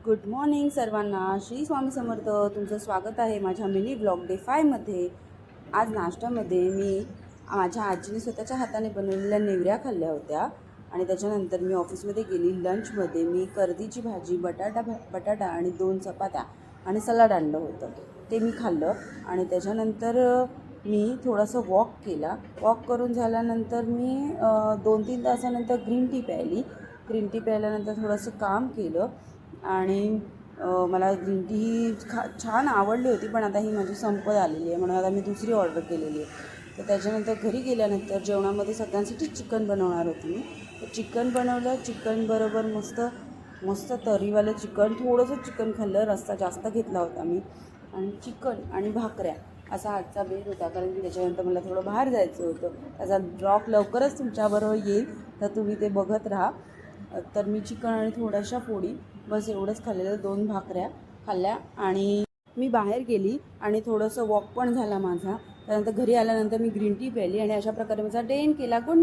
Good morning सर्वांना. श्री स्वामी समर्थ. तुमचं स्वागत आहे माझ्या मिनी ब्लॉग डे 5मध्ये. आज नाश्त्यामध्ये मी माझ्या आजीने स्वतःच्या हाताने बनवलेल्या नेवऱ्या खाल्ल्या होत्या आणि त्याच्यानंतर मी ऑफिसमध्ये गेली. लंचमध्ये मी कर्दीची भाजी, बटाटा आणि 2 चपात्या आणि सलाड आणलं होतं, ते मी खाल्लं. आणि त्याच्यानंतर मी थोडंसं वॉक केला. वॉक करून झाल्यानंतर मी 2-3 तासानंतर ग्रीन टी प्यायली. ग्रीन टी प्यायल्यानंतर थोडंसं काम केलं आणि मला ग्रीन टी ही छान आवडली होती, पण आता ही माझी संपत आलेली आहे, म्हणून आता मी दुसरी ऑर्डर केलेली आहे. तर त्याच्यानंतर घरी गेल्यानंतर जेवणामध्ये सगळ्यांसाठी चिकन बनवणार होती मी. तर चिकन बनवलं. चिकनबरोबर मस्त तर्रीवालं चिकन, थोडंसं चिकन खाल्लं, रस्सा जास्त घेतला होता मी. आणि चिकन आणि भाकऱ्या असा आजचा बेत होता, कारण की त्याच्यानंतर मला थोडं बाहेर जायचं होतं. त्याचा ब्लॉग लवकरच तुमच्याबरोबर येईल, तर तुम्ही ते बघत राहा. तर मी चिकन आणि थोड्याशा पोळी बस एवढंच खाल्लेलं. 2 भाकऱ्या खाल्ल्या आणि मी बाहेर गेली आणि थोडंसं वॉक पण झाला माझा. त्यानंतर घरी आल्यानंतर मी ग्रीन टी प्यायली आणि अशा प्रकारे माझा डे एंड केला. Good night.